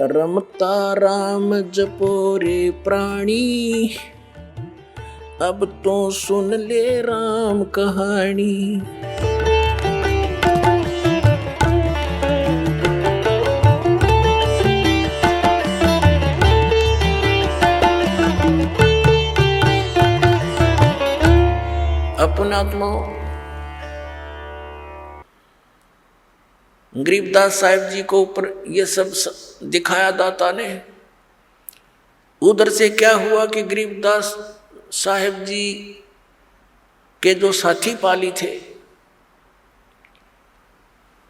रमता राम जपो रे प्राणी, अब तो सुन ले राम कहानी। अपने आत्माओं, गरीबदास साहिब जी को ऊपर ये सब दिखाया दाता ने। उधर से क्या हुआ कि गरीबदास साहिब जी के जो साथी पाली थे,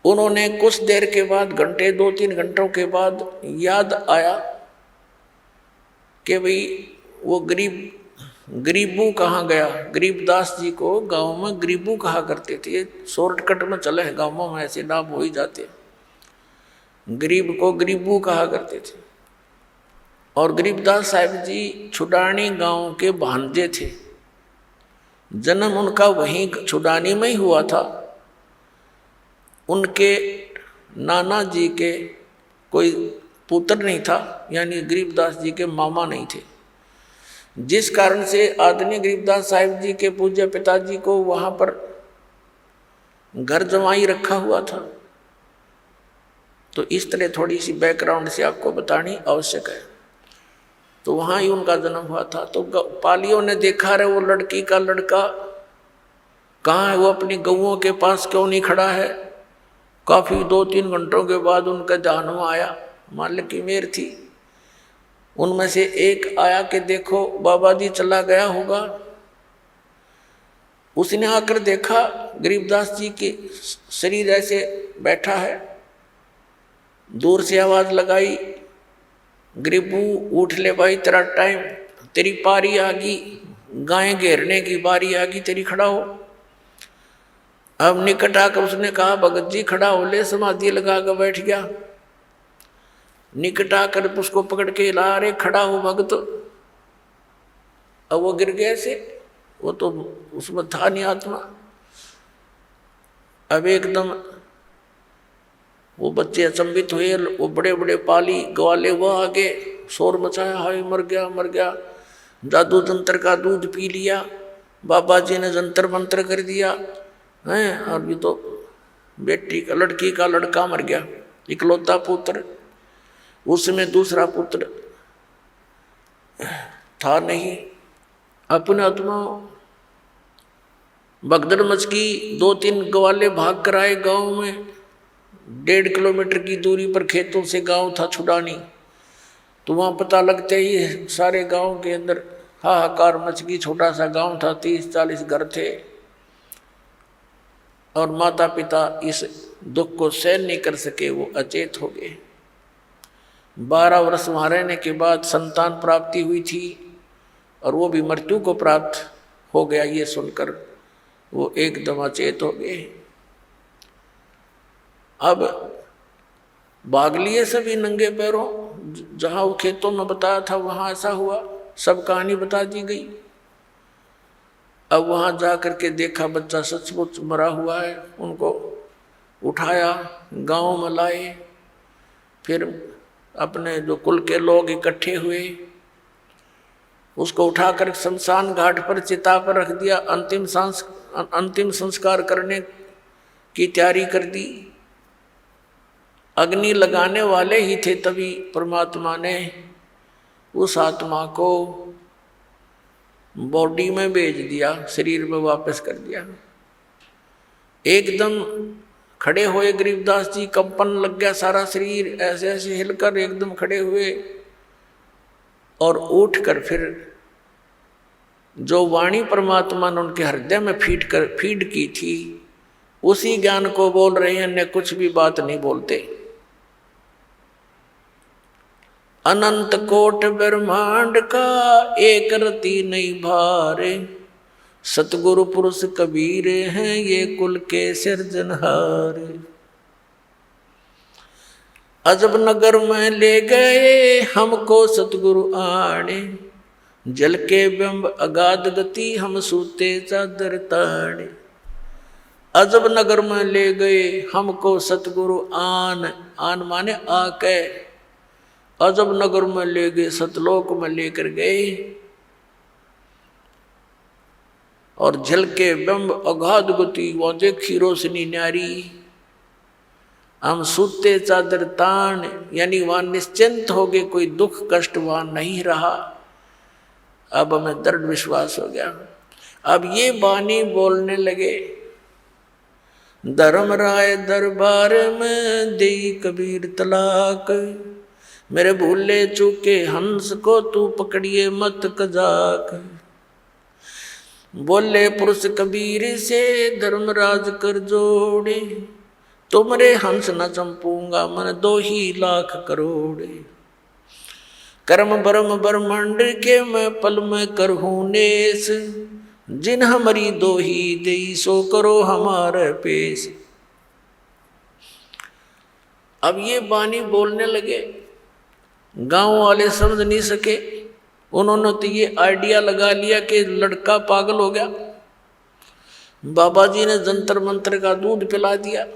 उन्होंने कुछ देर के बाद, घंटे 2-3 घंटों के बाद याद आया कि भाई वो गरीबू कहाँ गया। गरीबदास जी को गांव में गरीबू कहा करते थे। ये शॉर्टकट में चले हैं, गांवों में ऐसे नाम हो ही जाते। गरीब को गरीबू कहा करते थे। और गरीबदास साहिब जी छुडानी गांव के भांजे थे। जन्म उनका वहीं छुडानी में ही हुआ था। उनके नाना जी के कोई पुत्र नहीं था, यानी गरीबदास जी के मामा नहीं थे, जिस कारण से आदरणीय गरीबदास साहिब जी के पूज्य पिताजी को वहां पर घर जमाई रखा हुआ था। तो इस तरह थोड़ी सी बैकग्राउंड से आपको बतानी आवश्यक है। तो वहां ही उनका जन्म हुआ था। तो पालियों ने देखा रहे वो लड़की का लड़का कहाँ है, वो अपनी गऊओं के पास क्यों नहीं खड़ा है। काफी 2-3 घंटों के बाद उनका ध्यान में आया, मालिक की मेहर थी। उनमें से एक आया कि देखो बाबा जी चला गया होगा। उसने आकर देखा गरीबदास जी के शरीर ऐसे बैठा है। दूर से आवाज लगाई, गरीबू उठ ले भाई, तेरा टाइम, तेरी पारी आ गई, गायें घेरने की बारी आ गई, तेरी खड़ा हो। अब निकट आकर उसने कहा भगत जी खड़ा हो ले, समाधि लगा कर बैठ गया। निकट आकर उसको पकड़ के ला रहे, खड़ा हो भगत। अब वो गिर गया से, वो तो उसमें था नहीं आत्मा। अब एकदम वो बच्चे अचंभित हुए। वो बड़े बड़े पाली ग्वाले वो आगे शोर मचाया, हाय मर गया मर गया, जादू जंतर का दूध पी लिया, बाबा जी ने जंतर मंत्र कर दिया है। और ये तो बेटी का, लड़की का लड़का मर गया, इकलौता पुत्र। उसमें दूसरा पुत्र था नहीं। अपने आत्मा भगदड़ मच की। 2-3 ग्वाले भाग कर आए गांव में। 1.5 किलोमीटर की दूरी पर खेतों से गांव था छुडानी। तो वहां पता लगते ही सारे गांव के अंदर हाहाकार मच गई। छोटा सा गांव था, 30-40 घर थे। और माता पिता इस दुख को सहन नहीं कर सके, वो अचेत हो गए। 12 वर्ष वहाँ रहने के बाद संतान प्राप्ति हुई थी, और वो भी मृत्यु को प्राप्त हो गया। ये सुनकर वो एकदम अचेत हो गए। अब भाग लिए सभी नंगे पैरों। जहाँ वो खेतों में बताया था वहाँ ऐसा हुआ, सब कहानी बता दी गई। अब वहाँ जा कर के देखा बच्चा सचमुच मरा हुआ है। उनको उठाया, गांव में लाए। फिर अपने जो कुल के लोग इकट्ठे हुए, उसको उठाकर शमशान घाट पर चिता पर रख दिया। अंतिम संस्कार करने की तैयारी कर दी। अग्नि लगाने वाले ही थे, तभी परमात्मा ने उस आत्मा को बॉडी में भेज दिया, शरीर में वापस कर दिया। एकदम खड़े हुए गरीबदास जी, कंपन लग गया सारा शरीर, ऐसे ऐसे हिलकर एकदम खड़े हुए। और उठकर फिर जो वाणी परमात्मा ने उनके हृदय में फीड की थी, उसी ज्ञान को बोल रहे हैं, अन्य कुछ भी बात नहीं बोलते। अनंत कोट ब्रह्मांड का एक रति नहीं भारे, सतगुरु पुरुष कबीर हैं ये कुल के सिरजनहार। अजब नगर में ले गए हमको सतगुरु आने, जल के बिंब अगाध गति हम सूते चादर ताने। अजब नगर में ले गए हमको सतगुरु आन माने आके, अजब नगर में ले गए, सतलोक में लेकर गए और झलके बिंब अगाध गति, वो देखी रोशनी न्यारी। हम सूते चादर तान, यानी वहां निश्चिंत हो गए, कोई दुख कष्ट वहां नहीं रहा। अब हमें दृढ़ विश्वास हो गया। अब ये बानी बोलने लगे, धर्मराय दरबार में दे कबीर तलाक, मेरे भूले चूके हंस को तू पकड़िए मत कजाक। बोले पुरुष कबीर से धर्मराज कर जोड़े, तुमरे हंस न चंपूंगा मन 2 ही लाख करोड़े। कर्म ब्रह्म ब्रह्मांड के मैं पल में करहूँ नेस, जिन हमारी 2 ही देई सो करो हमारे पेश। अब ये बानी बोलने लगे, गांव वाले समझ नहीं सके। उन्होंने तो ये आइडिया लगा लिया कि लड़का पागल हो गया। बाबा जी ने जंतर मंत्र का दूध पिला दिया,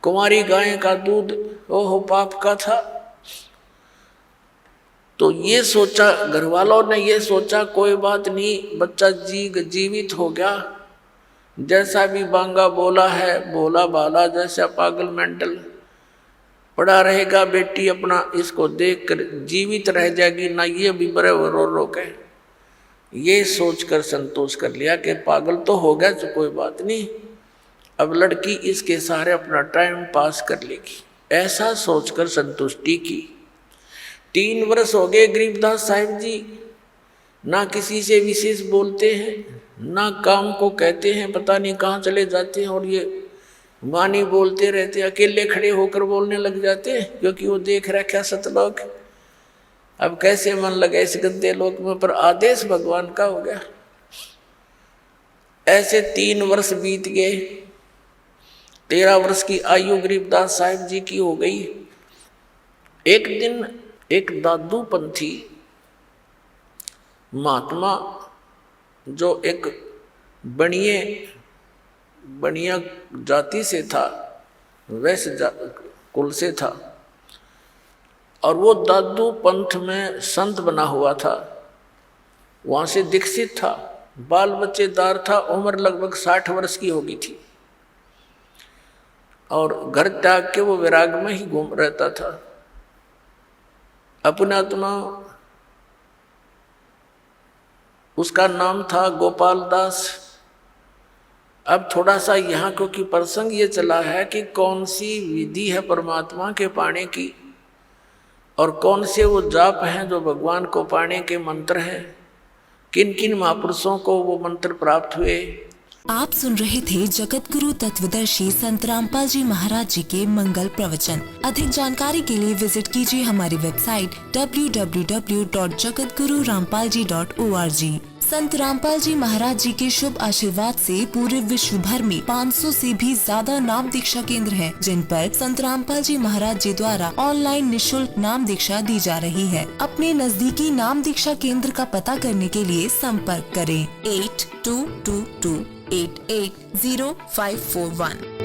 कुंवारी गाय का दूध ओहो पाप का था। तो ये सोचा, घर वालों ने ये सोचा कोई बात नहीं, बच्चा जीवित हो गया, जैसा भी बांगा बोला है बोला बाला, जैसा पागल मेंटल पड़ा रहेगा, बेटी अपना इसको देखकर जीवित रह जाएगी ना, ये भी बड़े रो रो के ये सोचकर संतोष कर लिया कि पागल तो हो गया तो कोई बात नहीं, अब लड़की इसके सहारे अपना टाइम पास कर लेगी, ऐसा सोचकर संतुष्टि की। 3 वर्ष हो गए गरीबदास साहिब जी, ना किसी से विशेष बोलते हैं, ना काम को कहते हैं, पता नहीं कहाँ चले जाते हैं, और ये वाणी बोलते रहते, अकेले खड़े होकर बोलने लग जाते हैं, क्योंकि वो देख रखा सतलोक। अब कैसे मन लगे इस गंदे लोक में, पर आदेश भगवान का हो गया। ऐसे 3 वर्ष बीत गए, 13 वर्ष की आयु गरीबदास साहिब जी की हो गई। एक दिन एक दादू पंथी महात्मा, जो एक बनिया जाति से था, वैश्य कुल से था, और वो दादू पंथ में संत बना हुआ था, वहाँ से दीक्षित था, बाल बच्चेदार था, उम्र लगभग 60 वर्ष की होगी थी, और घर त्याग के वो विराग में ही घूम रहता था। अपना आत्मा उसका नाम था गोपाल दास। अब थोड़ा सा यहाँ क्योंकि प्रसंग ये चला है कि कौन सी विधि है परमात्मा के पाने की, और कौन से वो जाप हैं जो भगवान को पाने के मंत्र हैं, किन किन महापुरुषों को वो मंत्र प्राप्त हुए। आप सुन रहे थे जगत गुरु तत्वदर्शी संत रामपाल जी महाराज जी के मंगल प्रवचन। अधिक जानकारी के लिए विजिट कीजिए हमारी वेबसाइट www.jagatgururampalji.org। संत रामपाल जी महाराज जी के शुभ आशीर्वाद से पूरे विश्व भर में 500 से भी ज्यादा नाम दीक्षा केंद्र हैं, जिन पर संत रामपाल जी महाराज जी द्वारा ऑनलाइन निशुल्क नाम दीक्षा दी जा रही है। अपने नजदीकी नाम दीक्षा केंद्र का पता करने के लिए संपर्क करें 8222880541।